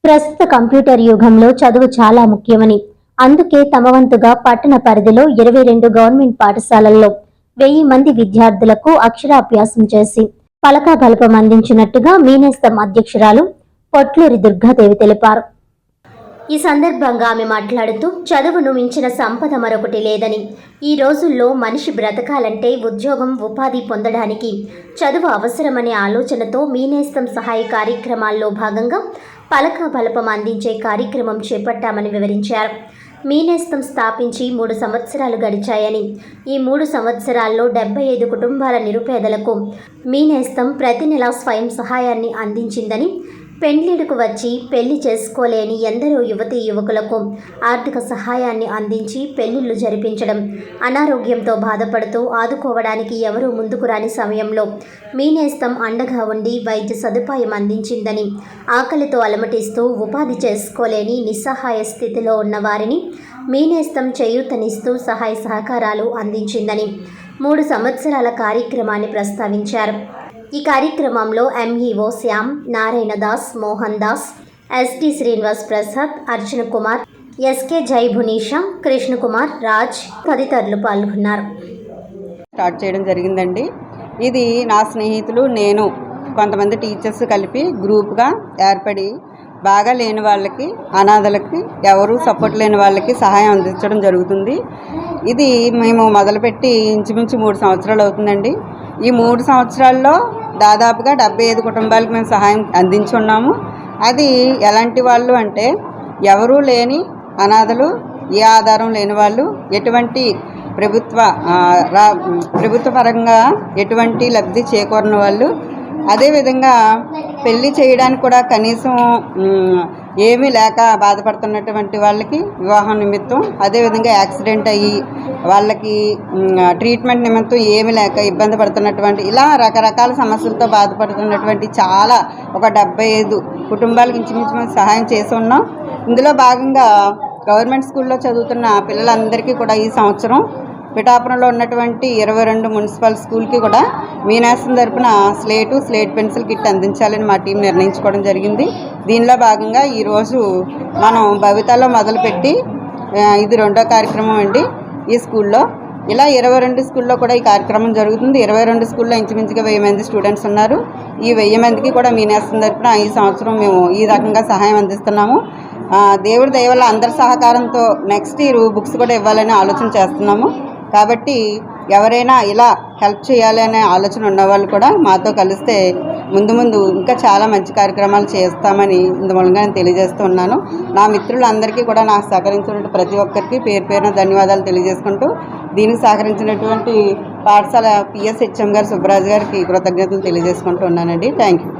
ప్రస్తుత కంప్యూటర్ యుగంలో చదువు చాలా ముఖ్యమని, అందుకే తమ వంతుగా పట్టణ పరిధిలో 22 గవర్నమెంట్ పాఠశాలల్లో 1000 మంది విద్యార్థులకు అక్షరాభ్యాసం చేసి పలకాబలపం అందించినట్టుగా మీనేస్తం అధ్యక్షురాలు పొట్లూరి దుర్గాదేవి తెలిపారు. ఈ సందర్భంగా ఆమె మాట్లాడుతూ, చదువును మించిన సంపద మరొకటి లేదని, ఈ రోజుల్లో మనిషి బ్రతకాలంటే ఉద్యోగం, ఉపాధి పొందడానికి చదువు అవసరమనే ఆలోచనతో మీనేస్తం సహాయ కార్యక్రమాల్లో భాగంగా పలకాబలపం అందించే కార్యక్రమం చేపట్టామని వివరించారు. మీనేస్తం స్థాపించి 3 సంవత్సరాలు గడిచాయని, ఈ 3 సంవత్సరాల్లో 75 కుటుంబాల నిరుపేదలకు మీనేస్తం ప్రతి నెలా స్వయం సహాయాన్ని అందించిందని, పెండ్లిడుకు వచ్చి పెళ్లి చేసుకోలేని ఎందరో యువతీ యువకులకు ఆర్థిక సహాయాన్ని అందించి పెళ్లిళ్లు జరిపించడం, అనారోగ్యంతో బాధపడుతూ ఆదుకోవడానికి ఎవరూ ముందుకు రాని సమయంలో మీనేస్తం అండగా ఉండి వైద్య సదుపాయం అందించిందని, ఆకలితో అలమటిస్తూ ఉపాధి చేసుకోలేని నిస్సహాయ స్థితిలో ఉన్న వారిని మీనేస్తం చేయూతనిస్తూ సహాయ సహకారాలు అందించిందని 3 సంవత్సరాల కార్యక్రమాన్ని ప్రస్తావించారు. ఈ కార్యక్రమంలో MEO Shyam, Narayandas, Mohan Das, ST Srinivas Prasad, Arjuna Kumar, SK Jaibhunisha, Krishnakumar, Raj తదితరులు పాల్గొన్నారు. స్టార్ట్ చేయడం జరిగిందండి. ఇది నా స్నేహితులు, నేను కొంతమంది టీచర్స్ కలిపి గ్రూప్గా ఏర్పడి బాగా లేని వాళ్ళకి, అనాథలకి, ఎవరు సపోర్ట్ లేని వాళ్ళకి సహాయం అందించడం జరుగుతుంది. ఇది మేము మొదలుపెట్టి ఇంచుమించు 3 సంవత్సరాలు అవుతుందండి. ఈ 3 సంవత్సరాల్లో దాదాపుగా 75 కుటుంబాలకు మేము సహాయం అందించున్నాము. అది ఎలాంటి వాళ్ళు అంటే, ఎవరూ లేని అనాథలు, ఏ ఆధారం లేని వాళ్ళు, ఎటువంటి ప్రభుత్వ పరంగా ఎటువంటి లబ్ధి చేకూరని వాళ్ళు, అదేవిధంగా పెళ్లి చేయడానికి కూడా కనీసం ఏమీ లేక బాధపడుతున్నటువంటి వాళ్ళకి వివాహం నిమిత్తం, అదేవిధంగా యాక్సిడెంట్ అయ్యి వాళ్ళకి ట్రీట్మెంట్ నిమిత్తం ఏమీ లేక ఇబ్బంది పడుతున్నటువంటి, ఇలా రకరకాల సమస్యలతో బాధపడుతున్నటువంటి చాలా ఒక 75 కుటుంబాలకు ఇంచుమించు సహాయం చేసి ఉన్నాం. ఇందులో భాగంగా గవర్నమెంట్ స్కూల్లో చదువుతున్న పిల్లలందరికీ కూడా ఈ సంవత్సరం పిఠాపురంలో ఉన్నటువంటి 22 మున్సిపల్ స్కూల్కి కూడా మీనేస్తం తరపున స్లేట్ పెన్సిల్ కిట్ అందించాలని మా టీం నిర్ణయించుకోవడం జరిగింది. దీనిలో భాగంగా ఈరోజు మనం భవితలో మొదలుపెట్టి ఇది 2వ కార్యక్రమం అండి. ఈ స్కూల్లో ఇలా 22 స్కూల్లో కూడా ఈ కార్యక్రమం జరుగుతుంది. 22 స్కూల్లో ఇంచుమించుగా 1000 మంది స్టూడెంట్స్ ఉన్నారు. ఈ 1000 మందికి కూడా మీనేస్తం తరపున ఈ సంవత్సరం మేము ఈ రకంగా సహాయం అందిస్తున్నాము. దేవుడి దయ వల్ల అందరి సహకారంతో నెక్స్ట్ ఇయర్ బుక్స్ కూడా ఇవ్వాలని ఆలోచన చేస్తున్నాము. కాబట్టి ఎవరైనా ఇలా హెల్ప్ చేయాలి అనే ఆలోచన ఉన్నవాళ్ళు కూడా మాతో కలిస్తే ముందు ఇంకా చాలా మంచి కార్యక్రమాలు చేస్తామని ఇందుమూలంగా నేను తెలియజేస్తూ ఉన్నాను. నా మిత్రులందరికీ కూడా నాకు సహకరించిన ప్రతి ఒక్కరికి పేరున ధన్యవాదాలు తెలియజేసుకుంటూ, దీనికి సహకరించినటువంటి పాఠశాల పిఎస్హెచ్ఎం గారు సుబ్బరాజు గారికి కృతజ్ఞతలు తెలియజేసుకుంటూ ఉన్నానండి. Thank you.